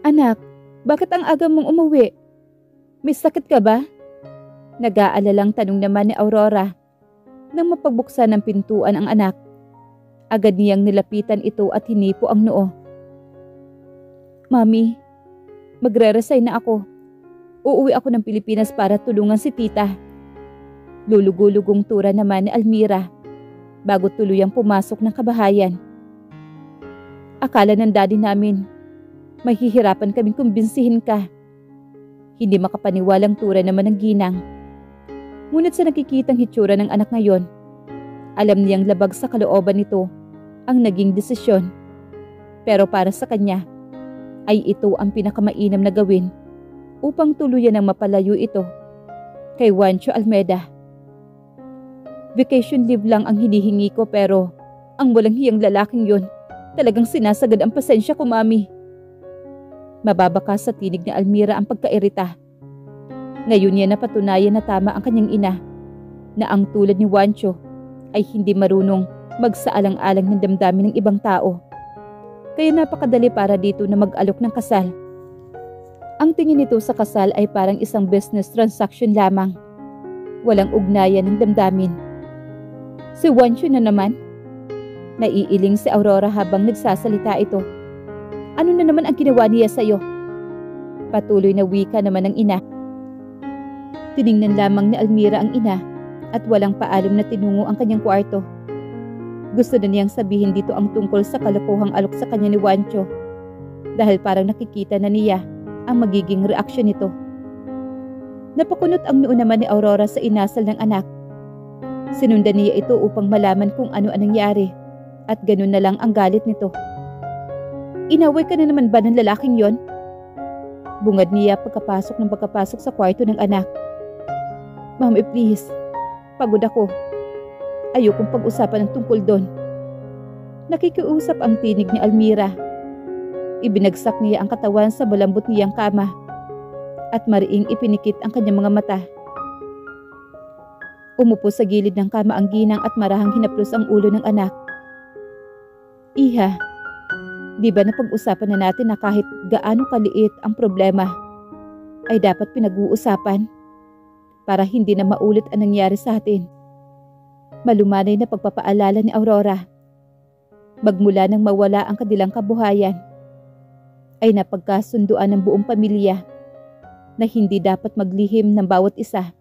Anak, bakit ang aga mong umuwi? May sakit ka ba? Nag-aalalang tanong naman ni Aurora. Nang mapagbuksan ng pintuan ang anak, agad niyang nilapitan ito at hinipo ang noo. Mami, magre-resign na ako. Uuwi ako ng Pilipinas para tulungan si tita. Lulugulugong tura naman ni Almira bago tuluyang pumasok ng kabahayan. Akala ng daddy namin, mahihirapan kaming kumbinsihin ka. Hindi makapaniwalang tura naman ng ginang. Ngunit sa nakikitang hitsura ng anak ngayon, alam niyang labag sa kalooban nito ang naging desisyon. Pero para sa kanya, ay ito ang pinakamainam na gawin upang tuluyan ng mapalayo ito kay Juancho Almeda. Vacation leave lang ang hinihingi ko pero ang walang hiyang lalaking yon talagang sinasagad ang pasensya ko, Mami. Mababaka sa tinig ni Almira ang pagkairita. Ngayon niya napatunayan na tama ang kanyang ina na ang tulad ni Juancho ay hindi marunong magsaalang-alang ng damdamin ng ibang tao. Kaya napakadali para dito na mag-alok ng kasal. Ang tingin nito sa kasal ay parang isang business transaction lamang. Walang ugnayan ng damdamin. Si Juancho na naman. Naiiling si Aurora habang nagsasalita ito. Ano na naman ang ginawa niya sa'yo? Patuloy na wika naman ng ina. Tiningnan lamang ni Almira ang ina at walang paalam na tinungo ang kanyang kwarto. Gusto na niyang sabihin dito ang tungkol sa kalokohang alok sa kanya ni Juancho dahil parang nakikita na niya ang magiging reaksyon nito. Napakunot ang noo naman ni Aurora sa inasal ng anak. Sinundan niya ito upang malaman kung ano ang nangyari at ganun na lang ang galit nito. Inaway ka na naman ba ng lalaking yon? Bungad niya pagkapasok sa kwarto ng anak. Mami, please. Pagod ako. Ayokong pag-usapan ng tungkol doon. Nakikiusap ang tinig ni Almira. Ibinagsak niya ang katawan sa malambot niyang kama at mariing ipinikit ang kanyang mga mata. Umupo sa gilid ng kama ang ginang at marahang hinaplos ang ulo ng anak. Iha, di ba napag-usapan na natin na kahit gaano kaliit ang problema ay dapat pinag-uusapan para hindi na maulit ang nangyari sa atin? Malumanay na pagpapaalala ni Aurora. Magmula nang mawala ang kanilang kabuhayan, ay napagkasunduan ng buong pamilya na hindi dapat maglihim ng bawat isa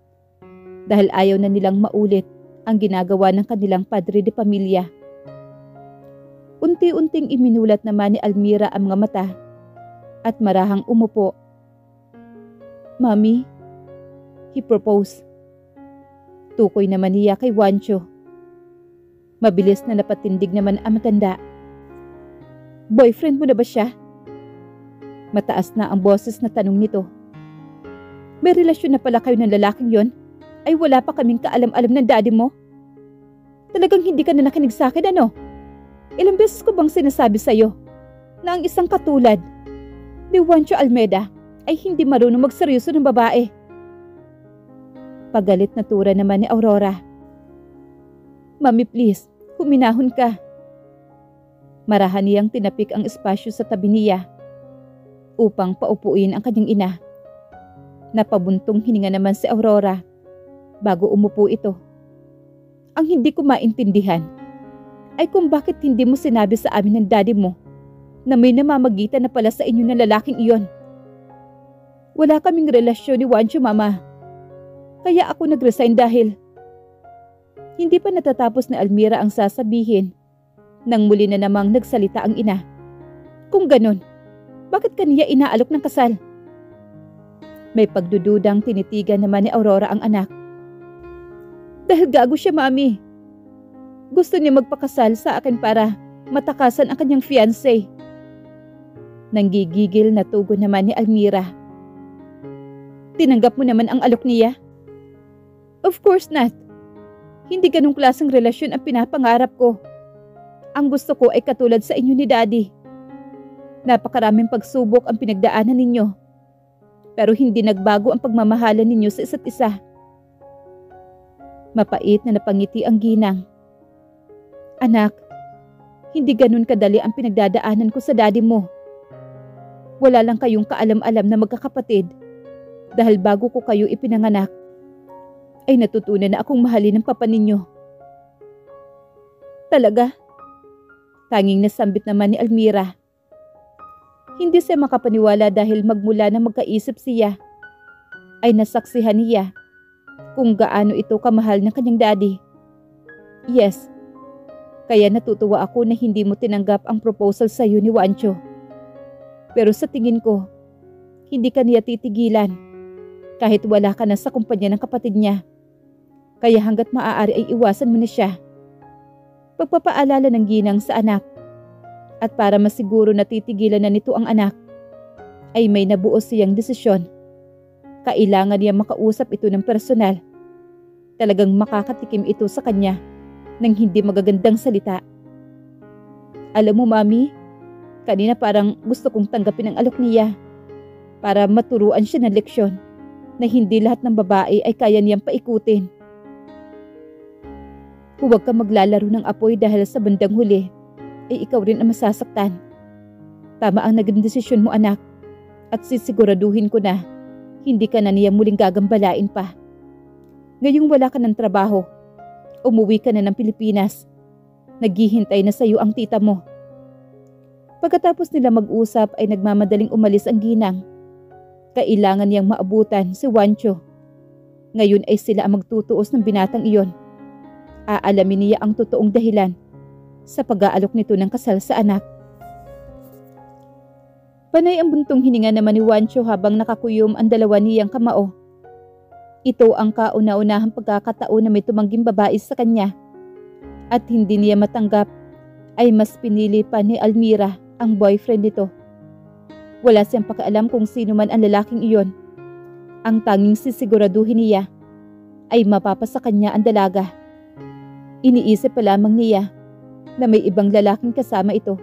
dahil ayaw na nilang maulit ang ginagawa ng kanilang padre de pamilya. Unti-unting iminulat naman ni Almira ang mga mata at marahang umupo. Mami, he proposed. Tukoy naman niya kay Juancho. Mabilis na napatindig naman ang matanda. Boyfriend mo na ba siya? Mataas na ang boses na tanong nito. May relasyon na pala kayo ng lalaking yon? Ay wala pa kaming kaalam-alam ng daddy mo? Talagang hindi ka na nakinig sa akin, ano? Ilang beses ko bang sinasabi sa'yo na ang isang katulad ni Juancho Almeda ay hindi marunong magseryoso ng babae? Pagalit na tura naman ni Aurora. Mami, please, huminahon ka. Marahan niyang tinapik ang espasyo sa tabi niya upang paupuin ang kanyang ina. Napabuntong hininga naman si Aurora bago umupo ito. Ang hindi ko maintindihan ay kung bakit hindi mo sinabi sa amin ng daddy mo na may namamagitan na pala sa inyo ng lalaking iyon. Wala kaming relasyon ni Juancho, Mama. Kaya ako nag-resign dahil hindi pa natatapos na Almira ang sasabihin nang muli na namang nagsalita ang ina. Kung ganon, bakit kaniya inaalok ng kasal? May pagdududang tinitigan naman ni Aurora ang anak. Dahil gago siya, Mami. Gusto niya magpakasal sa akin para matakasan ang kanyang fiancé. Nanggigigil na tugon naman ni Almira. Tinanggap mo naman ang alok niya? Of course not. Hindi ganong klaseng relasyon ang pinapangarap ko. Ang gusto ko ay katulad sa inyo ni Daddy. Napakaraming pagsubok ang pinagdaanan ninyo. Pero hindi nagbago ang pagmamahalan ninyo sa isa't isa. Mapait na napangiti ang ginang. Anak, hindi ganun kadali ang pinagdadaanan ko sa daddy mo. Wala lang kayong kaalam-alam na magkakapatid dahil bago ko kayo ipinanganak, ay natutunan na akong mahalin ng papa ninyo. Talaga? Tanging nasambit naman ni Almira. Hindi siya makapaniwala dahil magmula na magkaisip siya, ay nasaksihan niya kung gaano ito kamahal ng kanyang daddy. Yes, kaya natutuwa ako na hindi mo tinanggap ang proposal sa iyo ni Juancho. Pero sa tingin ko, hindi ka niya titigilan kahit wala ka na sa kumpanya ng kapatid niya. Kaya hanggat maaari ay iwasan mo na siya. Pagpapaalala ng ginang sa anak at para masiguro na titigilan na nito ang anak, ay may nabuo siyang desisyon. Kailangan niya makausap ito ng personal. Talagang makakatikim ito sa kanya ng hindi magagandang salita. Alam mo, Mami, kanina parang gusto kong tanggapin ang alok niya para maturuan siya ng leksyon na hindi lahat ng babae ay kaya niyang paikutin. Huwag ka maglalaro ng apoy dahil sa bandang huli ay ikaw rin ang masasaktan. Tama ang naging desisyon mo, anak, at sisiguraduhin ko na hindi ka na niya muling gagambalain pa. Ngayong wala ka ng trabaho, umuwi ka na ng Pilipinas. Naghihintay na sa iyo ang tita mo. Pagkatapos nila mag-usap ay nagmamadaling umalis ang ginang. Kailangan niyang maabutan si Juancho. Ngayon ay sila ang magtutuos ng binatang iyon. Aalamin niya ang totoong dahilan sa pag-aalok nito ng kasal sa anak. Panay ang buntong hininga naman ni Juancho habang nakakuyom ang dalawa niyang kamao. Ito ang kauna-unahang pagkakataon na may tumangging babae sa kanya. At hindi niya matanggap ay mas pinili pa ni Almira ang boyfriend nito. Wala siyang pakialam kung sino man ang lalaking iyon. Ang tanging sisiguraduhin niya ay mapapasa kanya ang dalaga. Iniisip pa lamang niya na may ibang lalaking kasama ito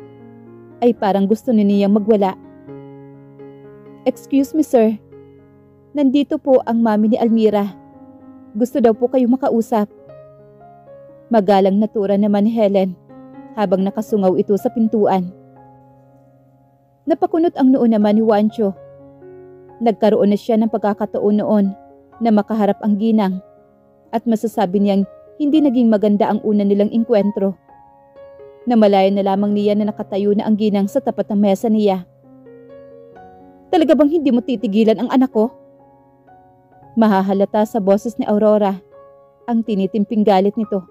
ay parang gusto niyang magwala. Excuse me, sir. Nandito po ang mami ni Almira. Gusto daw po kayo makausap. Magalang natura naman ni Helen habang nakasungaw ito sa pintuan. Napakunot ang noo naman ni Juancho. Nagkaroon na siya ng pagkakataon noon na makaharap ang ginang at masasabi niyang hindi naging maganda ang una nilang inkwentro. Namalayan na lamang niya na nakatayo na ang ginang sa tapat ng mesa niya. Talaga bang hindi mo titigilan ang anak ko? Mahahalata sa boses ni Aurora ang tinitimping galit nito.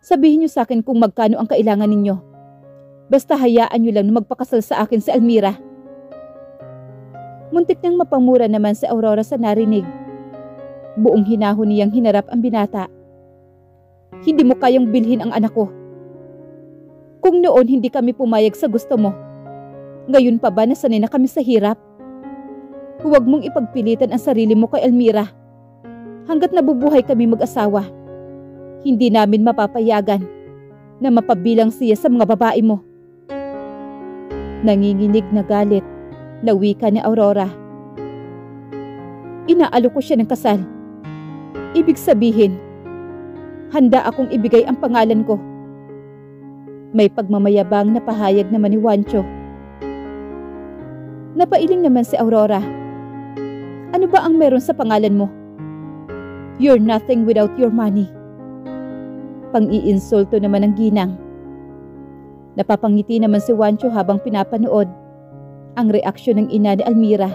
Sabihin niyo sa akin kung magkano ang kailangan ninyo. Basta hayaan niyo lang na magpakasal sa akin si Almira. Muntik nang mapamura naman si Aurora sa narinig. Buong hinahon niyang hinarap ang binata. Hindi mo kayang bilhin ang anak ko. Kung noon hindi kami pumayag sa gusto mo, ngayon pa ba nasanay na kami sa hirap? Huwag mong ipagpilitan ang sarili mo kay Almira. Hanggat nabubuhay kami mag-asawa, hindi namin mapapayagan na mapabilang siya sa mga babae mo. Nanginginig na galit na wika ni Aurora. Inaalok ko siya ng kasal. Ibig sabihin, handa akong ibigay ang pangalan ko. May pagmamayabang na pahayag naman ni Juancho. Napailing naman si Aurora. Ano ba ang meron sa pangalan mo? You're nothing without your money. Pang-iinsulto naman ng ginang. Napapangiti naman si Juancho habang pinapanood ang reaksyon ng ina ni Almira.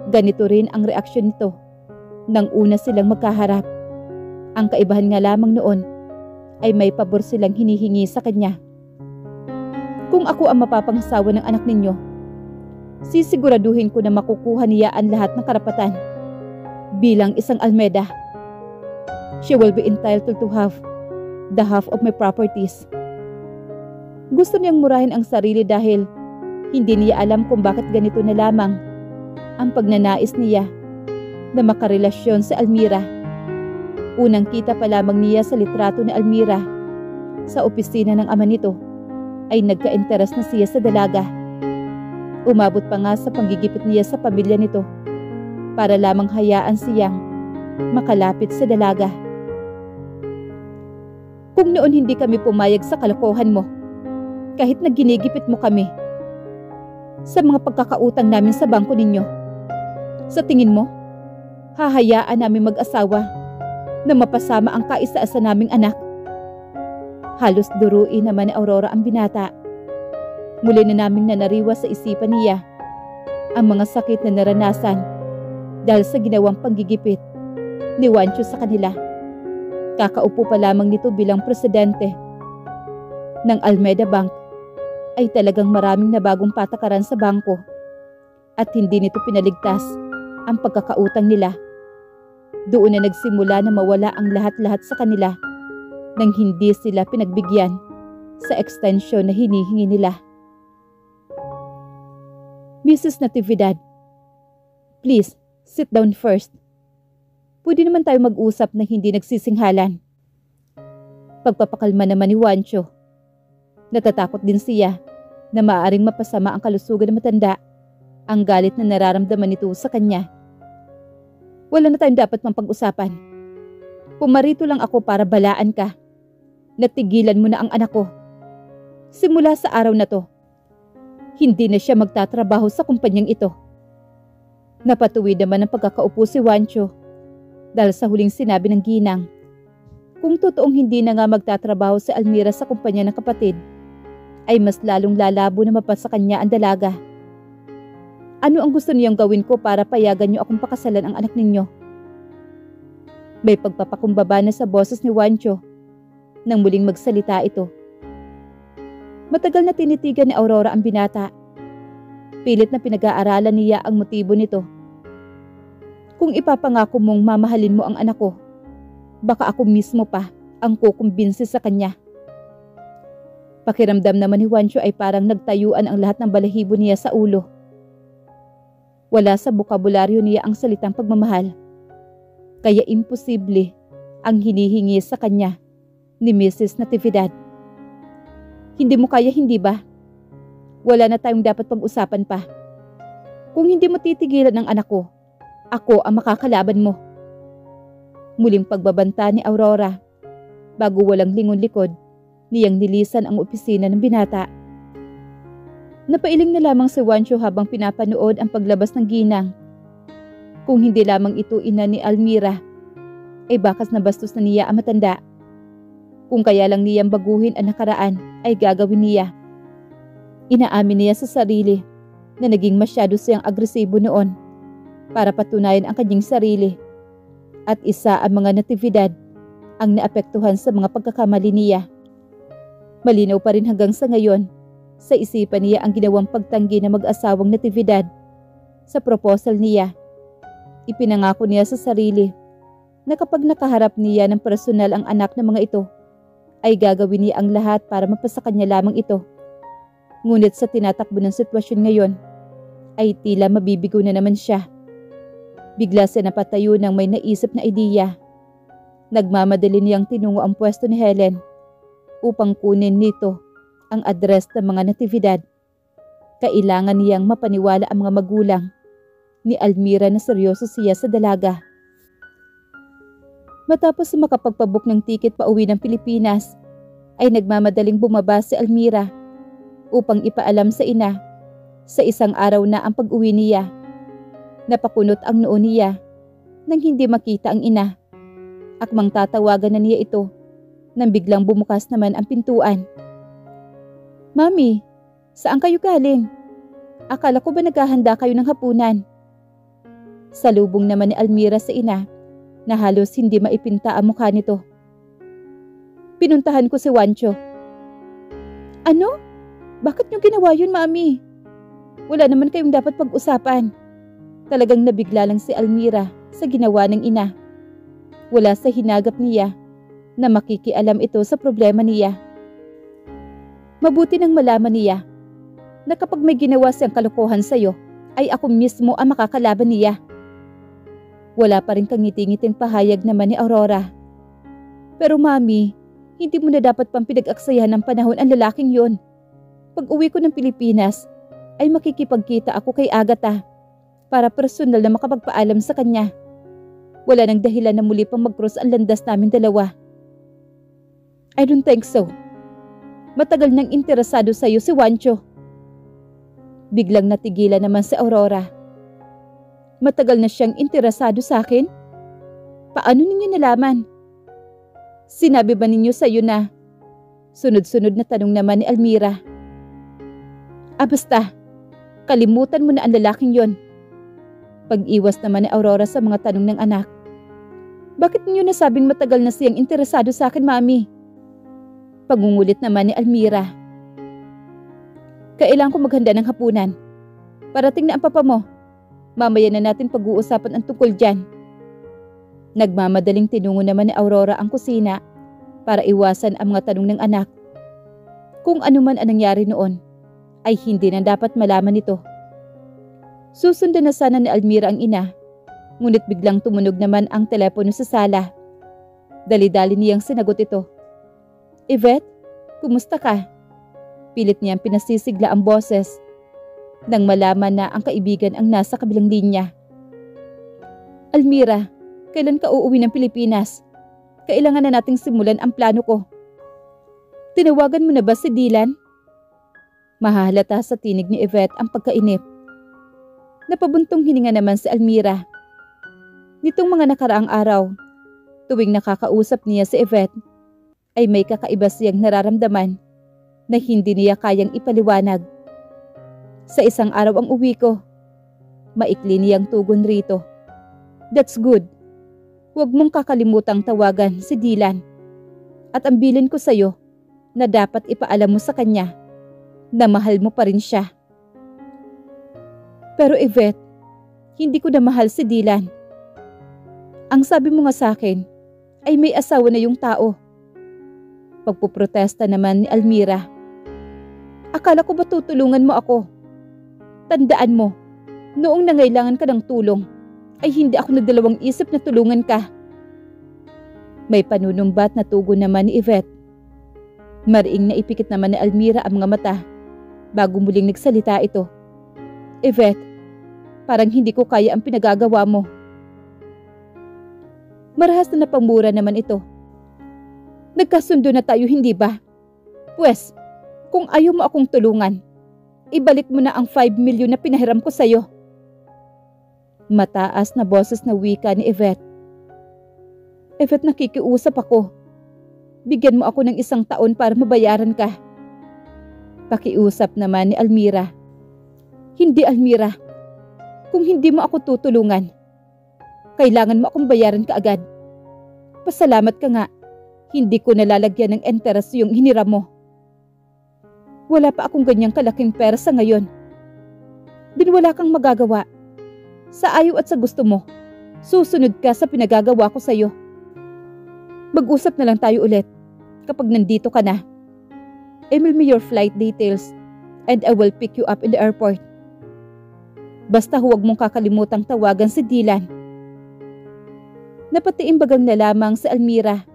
Ganito rin ang reaksyon nito nang una silang magkaharap. Ang kaibahan nga lamang noon ay may pabor silang hinihingi sa kanya. Kung ako ang mapapangasawa ng anak ninyo, sisiguraduhin ko na makukuha niya ang lahat ng karapatan bilang isang Almeda. She will be entitled to have the half of my properties. Gusto niyang murahin ang sarili dahil hindi niya alam kung bakit ganito na lamang ang pagnanais niya na makarelasyon sa Almira. Unang kita pa lamang niya sa litrato ni Almira sa opisina ng ama nito ay nagka-interes na siya sa dalaga. Umabot pa nga sa panggigipit niya sa pamilya nito para lamang hayaan siyang makalapit sa dalaga. Kung noon hindi kami pumayag sa kalokohan mo, kahit na ginigipit mo kami, sa mga pagkakautang namin sa bangko ninyo. Sa tingin mo, hahayaan namin mag-asawa na mapasama ang kaisa-isa naming anak? Halos duruin naman ni Aurora ang binata. Muli na naming nanariwa sa isipan niya ang mga sakit na naranasan dahil sa ginawang panggigipit ni Juancho sa kanila. Kakaupo pa lamang nito bilang presidente ng Almeda Bank ay talagang maraming nabagong patakaran sa bangko at hindi nito pinaligtas ang pagkakautang nila. Doon na nagsimula na mawala ang lahat-lahat sa kanila nang hindi sila pinagbigyan sa extension na hinihingi nila. Mrs. Natividad, please sit down first. Pwede naman tayo mag-usap na hindi nagsisinghalan. Pagpapakalma naman ni Juancho. Natatakot din siya na maaaring mapasama ang kalusugan ng matanda ang galit na nararamdaman nito sa kanya. Wala na tayong dapat mapag-usapan. Pumarito lang ako para balaan ka. Natigilan mo na ang anak ko. Simula sa araw na to, hindi na siya magtatrabaho sa kumpanyang ito. Napatuwid naman ang pagkakaupo si Juancho dahil sa huling sinabi ng ginang. Kung totoong hindi na nga magtatrabaho si Almira sa kumpanya ng kapatid, ay mas lalong lalabo na mapa sa kanya ang dalaga. Ano ang gusto niyang gawin ko para payagan niyo akong pakasalan ang anak ninyo? May pagpapakumbaba na sa boses ni Juancho nang muling magsalita ito. Matagal na tinitigan ni Aurora ang binata. Pilit na pinag-aaralan niya ang motibo nito. Kung ipapangako mong mamahalin mo ang anak ko, baka ako mismo pa ang kukumbinsi sa kanya. Pakiramdam naman ni Juancho ay parang nagtayuan ang lahat ng balahibo niya sa ulo. Wala sa bokabularyo niya ang salitang pagmamahal. Kaya imposible ang hinihingi sa kanya ni Mrs. Natividad. Hindi mo kaya, hindi ba? Wala na tayong dapat pag-usapan pa. Kung hindi mo titigilan ang anak ko, ako ang makakalaban mo. Muling pagbabanta ni Aurora. Bago walang lingon-likod, niyang nilisan ang opisina ng binata. Napailing na lamang si Juancho habang pinapanood ang paglabas ng ginang. Kung hindi lamang ito ina ni Almira, ay bakas na bastos na niya ang matanda. Kung kaya lang niyang baguhin ang nakaraan, ay gagawin niya. Inaamin niya sa sarili na naging masyado siyang agresibo noon para patunayan ang kanyang sarili. At isa ang mga Natividad ang naapektuhan sa mga pagkakamali niya. Malinaw pa rin hanggang sa ngayon sa isipan niya ang ginawang pagtanggi ng mag-asawang Natividad sa proposal niya. Ipinangako niya sa sarili na kapag nakaharap niya ng personal ang anak ng mga ito, ay gagawin niya ang lahat para mapasa kanya lamang ito. Ngunit sa tinatakbo ng sitwasyon ngayon, ay tila mabibigo na naman siya. Bigla siya napatayo ng may naisip na ideya. Nagmamadali niyang tinungo ang pwesto ni Helen upang kunin nito ang address ng mga Natividad. Kailangan niyang mapaniwala ang mga magulang ni Almira na seryoso siya sa dalaga. Matapos makapagpabook ng tiket pa uwi ng Pilipinas, ay nagmamadaling bumaba si Almira upang ipaalam sa ina sa isang araw na ang pag-uwi niya. Napakunot ang noo niya nang hindi makita ang ina. Akmang tatawagan na niya ito nang biglang bumukas naman ang pintuan. Mami, saan kayo galing? Akala ko ba naghahanda kayo ng hapunan? Salubong naman ni Almira sa ina na halos hindi maipinta ang mukha nito. Pinuntahan ko si Juancho. Ano? Bakit niyo ginawa yun, Mami? Wala naman kayong dapat pag-usapan. Talagang nabigla lang si Almira sa ginawa ng ina. Wala sa hinagap niya na makikialam ito sa problema niya. Mabuti nang malaman niya na kapag may ginawa siyang kalokohan sa'yo, ay ako mismo ang makakalaban niya. Wala pa rin kangiti-ngiting pahayag naman ni Aurora. Pero Mami, hindi mo na dapat pang pinag-aksayahan ng panahon ang lalaking yon. Pag uwi ko ng Pilipinas, ay makikipagkita ako kay Agatha para personal na makapagpaalam sa kanya. Wala nang dahilan na muli pang mag-cross ang landas namin dalawa. I don't think so. Matagal nang interesado sa'yo si Juancho. Biglang natigilan naman si Aurora. Matagal na siyang interesado sa akin? Paano ninyo nalaman? Sinabi ba ninyo sa'yo na? Sunod-sunod na tanong naman ni Almira. Basta, kalimutan mo na ang lalaking yon. Pag-iwas naman ni Aurora sa mga tanong ng anak. Bakit ninyo nasabing matagal na siyang interesado sa akin, Mami? Pagungulit naman ni Almira. Kailangan ko maghanda ng hapunan. Parating na ang papa mo. Mamaya na natin pag-uusapan ang tungkol dyan. Nagmamadaling tinungo naman ni Aurora ang kusina para iwasan ang mga tanong ng anak. Kung ano man ang nangyari noon, ay hindi na dapat malaman nito. Susundan na sana ni Almira ang ina, ngunit biglang tumunog naman ang telepono sa sala. Dali-dali niyang sinagot ito. Yvette, kumusta ka? Pilit niyang pinasisigla ang boses nang malaman na ang kaibigan ang nasa kabilang linya. Almira, kailan ka uuwi ng Pilipinas? Kailangan na nating simulan ang plano ko. Tinawagan mo na ba si Dylan? Mahahalata sa tinig ni Yvette ang pagkainip. Napabuntong hininga naman si Almira. Nitong mga nakaraang araw, tuwing nakakausap niya si Yvette, ay may kakaiba siyang nararamdaman na hindi niya kayang ipaliwanag. Sa isang araw ang uwi ko, maikli niyang tugon rito. That's good. Huwag mong kakalimutang tawagan si Dylan. At ang bilin ko sa'yo na dapat ipaalam mo sa kanya na mahal mo pa rin siya. Pero Yvette, hindi ko na mahal si Dylan. Ang sabi mo nga sa akin ay may asawa na yung tao. Pagpuprotesta naman ni Almira. Akala ko ba tutulungan mo ako? Tandaan mo, noong nangailangan ka ng tulong, ay hindi ako nagdalawang isip na tulungan ka. May panunumbat na tugon naman ni Yvette. Mariing naipikit naman ni Almira ang mga mata bago muling nagsalita ito. Yvette, parang hindi ko kaya ang pinagagawa mo. Marahas na napamura naman ito. Nagkasundo na tayo, hindi ba? Pwes, kung ayaw mo akong tulungan, ibalik mo na ang 5 million na pinahiram ko sa'yo. Mataas na boses na wika ni Yvette. Yvette, nakikiusap ako. Bigyan mo ako ng 1 taon para mabayaran ka. Pakiusap naman ni Almira. Hindi, Almira. Kung hindi mo ako tutulungan, kailangan mo akong bayaran kaagad. Pasalamat ka nga. Hindi ko nalalagyan ng interest yung hiniram mo. Wala pa akong ganyang kalaking pera sa ngayon. Din wala kang magagawa. Sa ayaw at sa gusto mo, susunod ka sa pinagagawa ko sa'yo. Mag-usap na lang tayo ulit kapag nandito ka na. Email me your flight details and I will pick you up in the airport. Basta huwag mong kakalimutang tawagan si Dylan. Napatiimbagang na lamang si Almira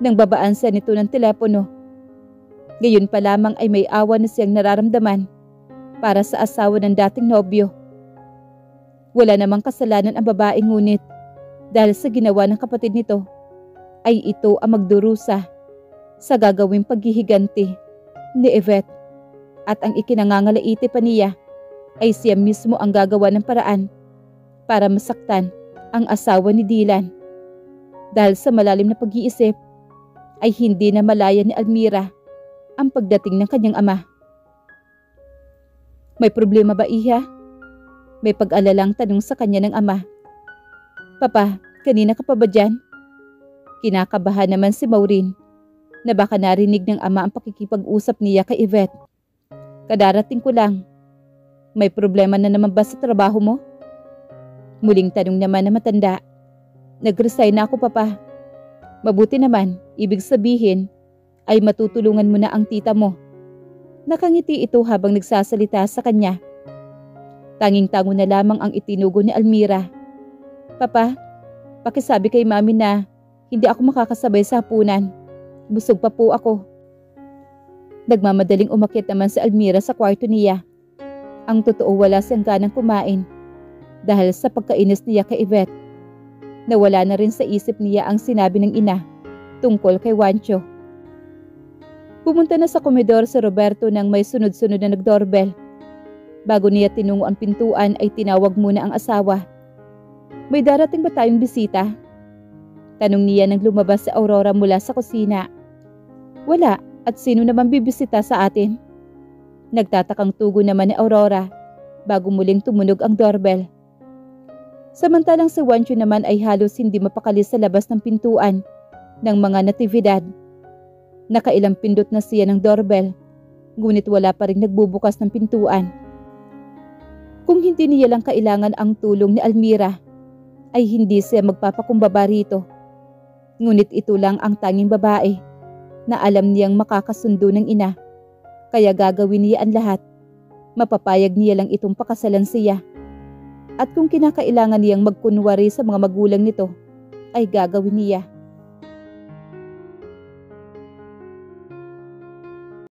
nang babaan siya nito ng telepono. Gayon pa lamang ay may awa na siyang nararamdaman para sa asawa ng dating nobyo. Wala namang kasalanan ang babae, ngunit dahil sa ginawa ng kapatid nito, ay ito ang magdurusa sa gagawing paghihiganti ni Yvette. At ang ikinangangalaiti pa niya ay siya mismo ang gagawa ng paraan para masaktan ang asawa ni Dylan. Dahil sa malalim na pag-iisip, ay hindi na malaya ni Almira ang pagdating ng kanyang ama. May problema ba, Iha? May pag-alalang tanong sa kanya ng ama. Papa, kanina ka pa ba dyan? Kinakabahan naman si Maureen na baka narinig ng ama ang pakikipag-usap niya kay Yvette. Kadarating ko lang. May problema na naman ba sa trabaho mo? Muling tanong naman na matanda. Nag-resign na ako, Papa. Mabuti naman, ibig sabihin ay matutulungan mo na ang tita mo. Nakangiti ito habang nagsasalita sa kanya. Tanging-tango na lamang ang itinugo ni Almira. Papa, pakisabi kay Mami na hindi ako makakasabay sa hapunan. Busog pa po ako. Nagmamadaling umakyat naman si Almira sa kwarto niya. Ang totoo, wala siyang ganang kumain dahil sa pagkainis niya kay Yvette. Nawala na rin sa isip niya ang sinabi ng ina tungkol kay Juancho. Pumunta na sa komedor si Roberto nang may sunod-sunod na nag-doorbell. Bago niya tinungo ang pintuan ay tinawag muna ang asawa. "May darating ba tayong bisita?" Tanong niya nang lumabas si Aurora mula sa kusina. "Wala, at sino naman bibisita sa atin?" Nagtatakang tugon naman ni Aurora bago muling tumunog ang doorbell. Samantalang si Juancho naman ay halos hindi mapakali sa labas ng pintuan ng mga natividad. Nakailang pindot na siya ng doorbell, ngunit wala pa rin nagbubukas ng pintuan. Kung hindi niya lang kailangan ang tulong ni Almira, ay hindi siya magpapakumbaba rito. Ngunit ito lang ang tanging babae na alam niyang makakasundo ng ina, kaya gagawin niya ang lahat. Mapapayag niya lang itong pakasalan siya. At kung kinakailangan niyang magkunwari sa mga magulang nito, ay gagawin niya.